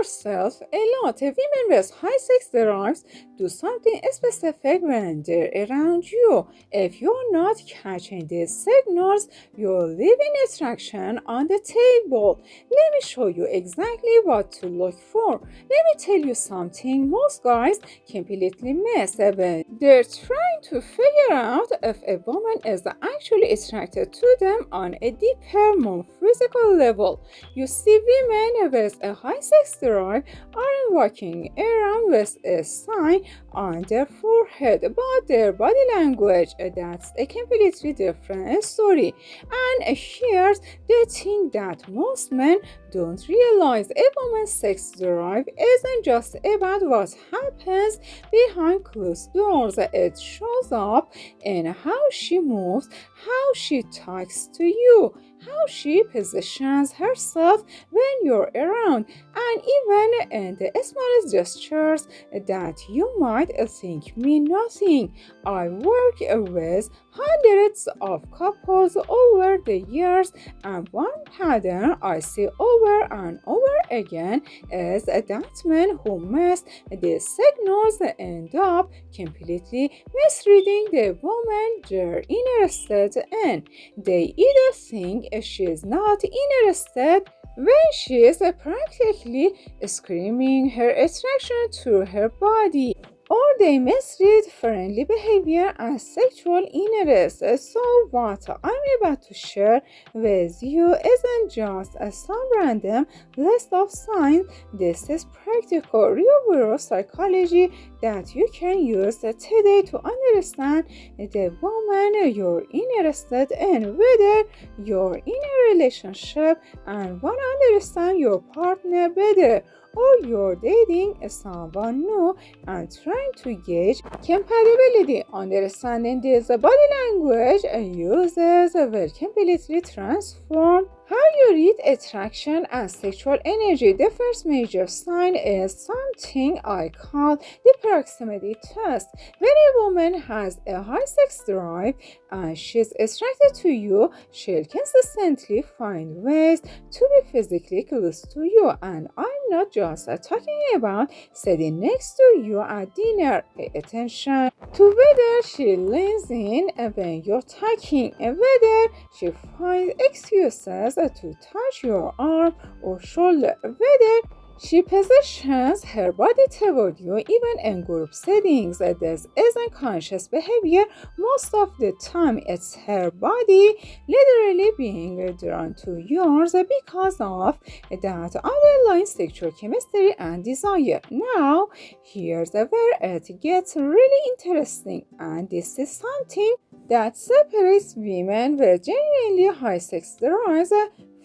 yourself a lot. Women with high sex drives do something specific when they're around you. If you're not catching these signals, you're leaving attraction on the table. Let me show you exactly what to look for. Let me tell you something most guys completely miss when they're trying to figure out if a woman is actually attracted to them on a deeper, more physical level. You see, women with a high sex drive aren't walking around with a sign on their forehead, but their body language, that's a completely different story. And here's the thing that most men don't realize: a woman's sex drive isn't just about what happens behind closed doors. It shows up in how she moves, how she talks to you, how she positions herself when you're around, and even in the smallest gestures that you might think mean nothing. I work with hundreds of couples over the years, and one pattern I see over and over again is that men who miss these signals end up completely misreading the woman they're interested in. They either think she's not interested when she is practically screaming her attraction through her body, or they misread friendly behavior as sexual interest. So what I'm about to share with you isn't just some random list of signs. This is practical, real-world psychology that you can use today to understand the woman you're interested in, whether you're in a relationship and want to understand your partner better, or you're dating someone new and trying to gauge compatibility. Understanding this body language uses will completely transform how you read attraction and sexual energy. The first major sign is something I call the proximity test. When a woman has a high sex drive and she's attracted to you, she'll consistently find ways to be physically close to you. And I'm not just talking about sitting next to you at dinner. Pay attention to whether she leans in when you're talking, and whether she finds excuses to touch your arm or shoulder, whether she positions her body toward you even in group settings. This isn't conscious behavior. Most of the time, it's her body literally being drawn to yours because of that underlying sexual chemistry and desire. Now, here's where it gets really interesting, and this is something that separates women with genuinely high sex drives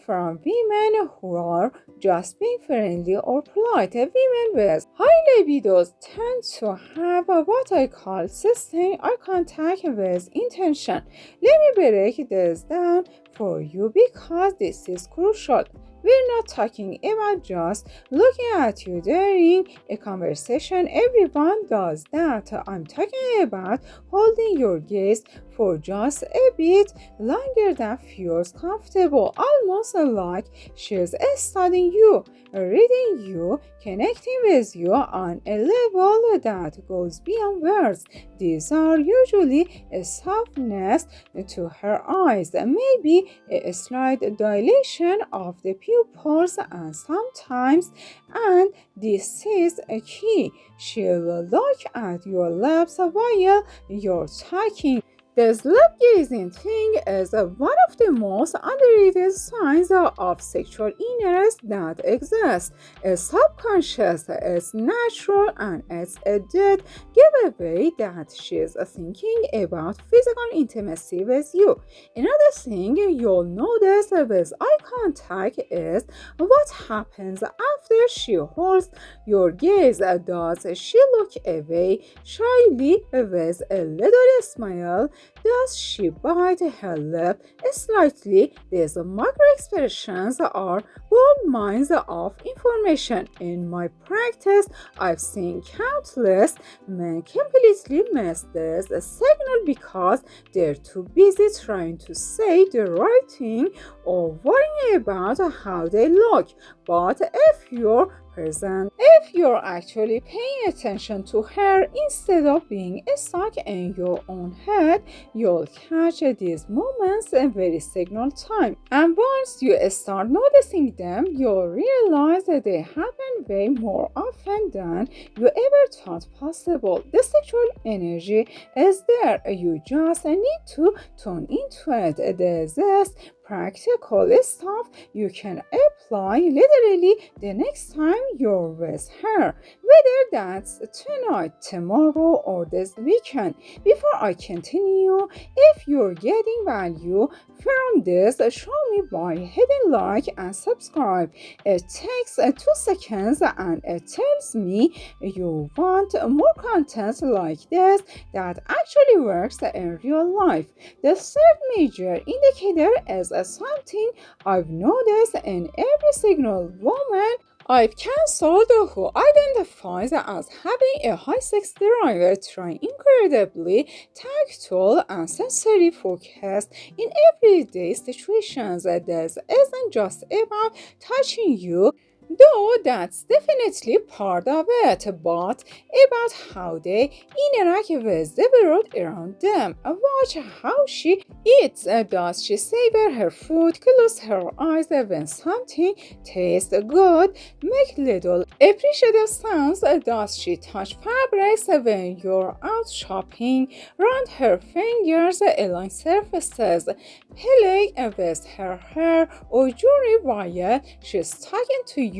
from women who are just being friendly or polite. Women with high libidos tend to have what I call sustained eye contact with intention. Let me break this down for you because this is crucial. We're not talking about just looking at you during a conversation. Everyone does that. I'm talking about holding your gaze for just a bit longer than feels comfortable, almost like she's studying you, reading you, connecting with you on a level that goes beyond words. These are usually a softness to her eyes, maybe a slight dilation of the pupils, and sometimes, and this is a key, she'll look at your lips while you're talking. This lip gazing thing is one of the most underrated signs of sexual interest that exists. It's subconscious, it's natural, and it's a dead giveaway that she's thinking about physical intimacy with you. Another thing you'll notice with eye contact is what happens after she holds your gaze. Does she look away shyly with a little smile? Does she bite her lip slightly? These micro expressions are gold mines of information. In my practice, I've seen countless men completely miss this signal because they're too busy trying to say the right thing or worrying about how they look. But if you're present. If you're actually paying attention to her instead of being stuck in your own head, you'll catch these moments in very signal time. And once you start noticing them, you'll realize that they happen way more often than you ever thought possible. The sexual energy is there. You just need to tune into it. This practical stuff you can apply literally the next time you're with her, whether that's tonight, tomorrow, or this weekend. Before I continue, if you're getting value from this, show me by hitting like and subscribe. It takes 2 seconds and it tells me you want more content like this that actually works in real life. The third major indicator is something I've noticed in every single woman I've counseled who identifies as having a high sex drive, trying incredibly tactile and sensory focus in everyday situations. This isn't just about touching you, though that's definitely part of it, but about how they interact with the world around them. Watch how she eats. Does she savor her food, close her eyes when something tastes good, make little appreciative sounds? Does she touch fabrics when you're out shopping, run her fingers along surfaces, play with her hair, or jewelry while she's talking to you?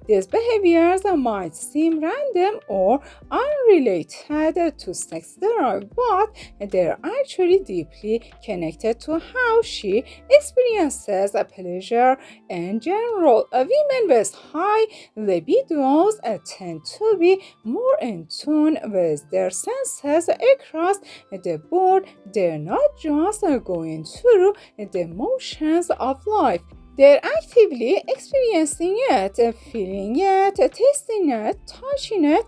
These behaviors might seem random or unrelated to sex drive, but they're actually deeply connected to how she experiences pleasure in general. Women with high libidos tend to be more in tune with their senses across the board. They're not just going through the motions of life. They're actively experiencing it, feeling it, tasting it, touching it,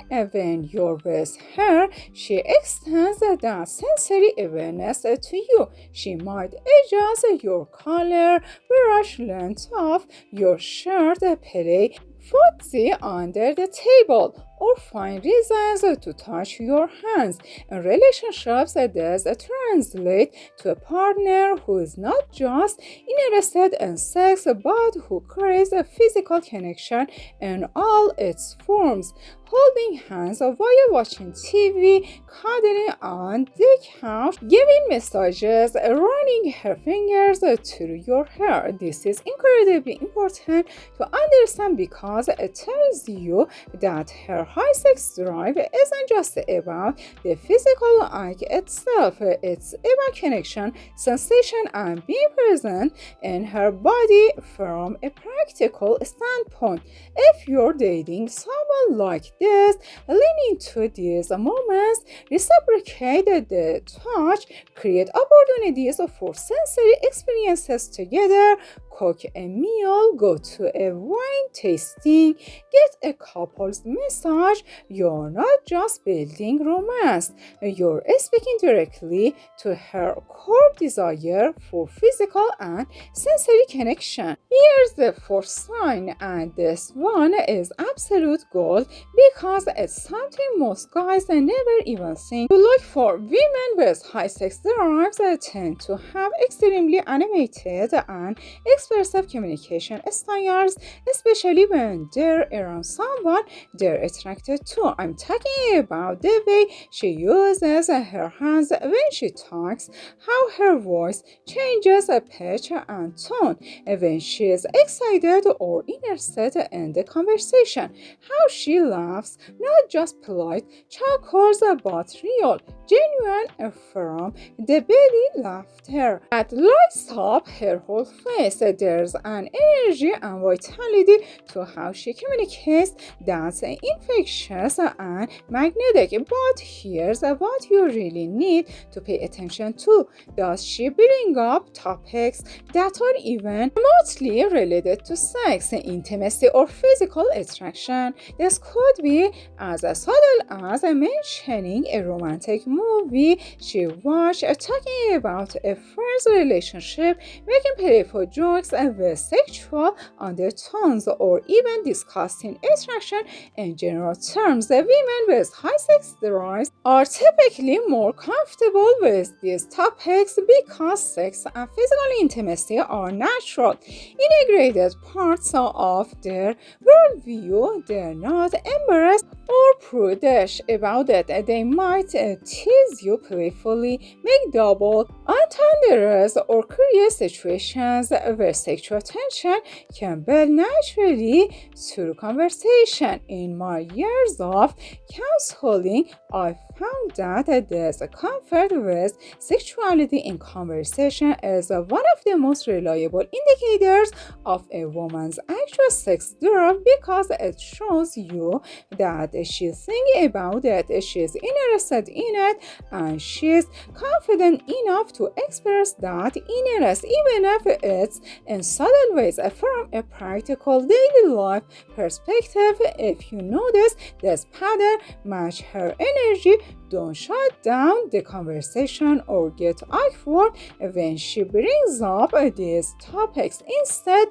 and when you're with her, she extends that sensory awareness to you. She might adjust your color, brush length of your shirt, play footsie under the table, or find reasons to touch your hands. In relationships, this translates to a partner who is not just interested in sex but who craves a physical connection in all its forms. Holding hands while watching TV, cuddling on the couch, giving massages, running her fingers through your hair. This is incredibly important to understand because it tells you that her high sex drive isn't just about the physical act itself. It's about connection, sensation, and being present in her body from a practical standpoint. If you're dating someone like this, lean into these moments, reciprocate the touch, create opportunities for sensory experiences together, cook a meal, go to a wine tasting, get a couple's massage. You're not just building romance, you're speaking directly to her core desire for physical and sensory connection. Here's the fourth sign, and this one is absolute gold because it's something most guys never even think to look for. Women with high sex drives tend to have extremely animated and expressive communication styles, especially when they're around someone they're attracted to. I'm talking about the way she uses her hands when she talks, how her voice changes pitch and tone when she is excited or interested in the conversation, how she laughs, not just polite chuckles but real, genuine from the belly laughter that lights up her whole face. There's an energy and vitality to how she communicates that's infectious and magnetic. But here's what you really need to pay attention to. Does she bring up topics that are even remotely related to sex, intimacy, or physical attraction? This could be as subtle as mentioning a romantic movie she watched, talking about a friend's relationship, making playful jokes interacts with sexual undertones or even discussing attraction in general terms. Women with high sex drives are typically more comfortable with these topics because sex and physical intimacy are natural, integrated parts of their worldview. They're not embarrassed or prudish about it. They might tease you playfully, make double entendres, or create situations where sexual tension can build naturally through conversation. In my years of counseling, I found that this comfort with sexuality in conversation is one of the most reliable indicators of a woman's actual sex drive because it shows you that she's thinking about it, she's interested in it, and she's confident enough to express that interest, even if it's in subtle ways. From a practical daily life perspective, if you notice this pattern, match her energy. Don't shut down the conversation or get awkward when she brings up these topics. Instead,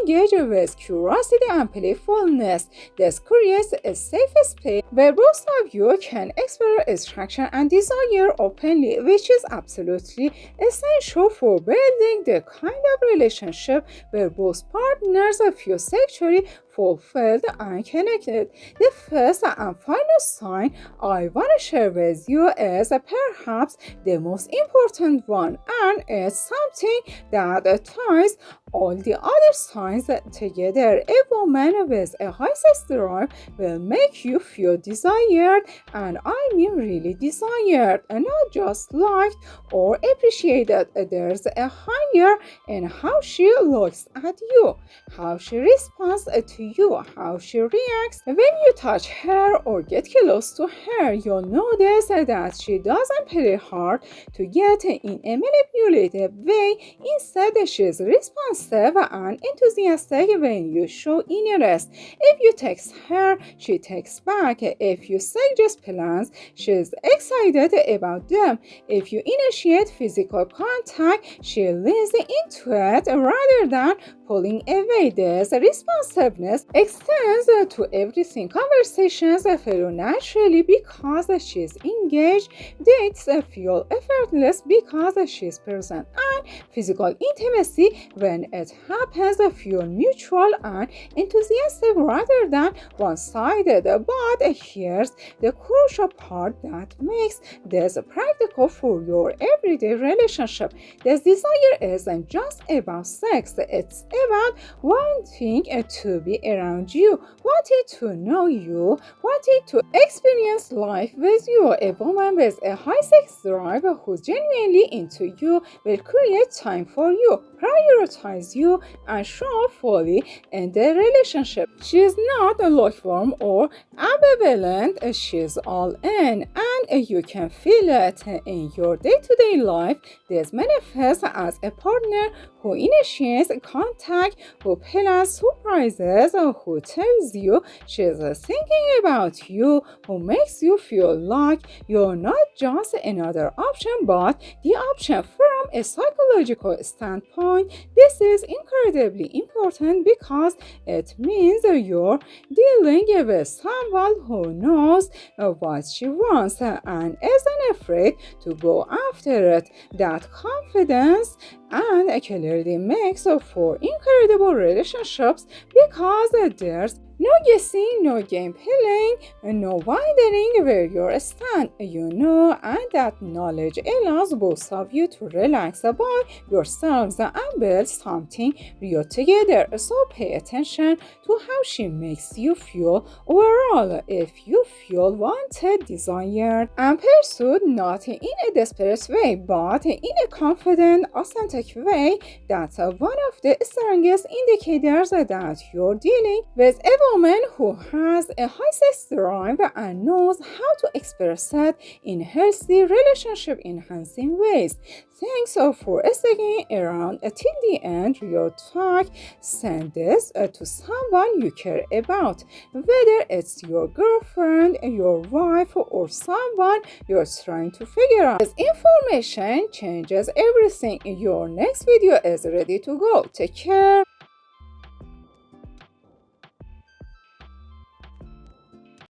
engage with curiosity and playfulness. This creates a safe space where both of you can explore attraction and desire openly, which is absolutely essential for building the kind of relationship where both partners feel sexually fulfilled and connected. The first and final sign I want to share with you is perhaps the most important one, and it's something that ties all the other signs together. A woman with a high sex drive will make you feel desired, and I mean really desired, and not just liked or appreciated. There's a hunger in how she looks at you, how she responds to you, how she reacts when you touch her or get close to her. You'll notice that she doesn't play hard to get in a manipulative way. Instead, she's responsive and enthusiastic when you show interest. If you text her, she texts back. If you suggest plans, she's excited about them. If you initiate physical contact, she leans into it rather than pulling away. This responsiveness extends to everything. Conversations flow naturally because she's engaged. Dates feel effortless because she's present. And physical intimacy, when it happens, feel mutual and enthusiastic rather than one-sided. But here's the crucial part that makes this practical for your everyday relationship. This desire isn't just about sex, it's about wanting to be around you, wanting to know you, wanting to experience life with you. A woman with a high sex drive who's genuinely into you will create time for you, prioritize you, and show up fully in the relationship. She's not lukewarm or ambivalent, she's all in, and you can feel it in your day-to-day life. This manifests as a partner who initiates contact, who plans surprises, who tells you she's thinking about you, who makes you feel like you're not just another option but the option. From a psychological standpoint, this is incredibly important because it means you're dealing with someone who knows what she wants and isn't afraid to go after it. That confidence and clarity makes for incredible relationships because there's no guessing, no game playing, no wondering where you stand. You know, and that knowledge allows both of you to relax about yourselves and build something real together. So pay attention to how she makes you feel overall. If you feel wanted, desired, and pursued, not in a desperate way, but in a confident, authentic way, that's one of the strongest indicators that you're dealing with a woman who has a high sex drive and knows how to express it in healthy relationship enhancing ways. Thanks for sticking around till the end. Real talk. Send this to someone you care about, whether it's your girlfriend, your wife, or someone you're trying to figure out. This information changes everything. Your next video is ready to go. Take care.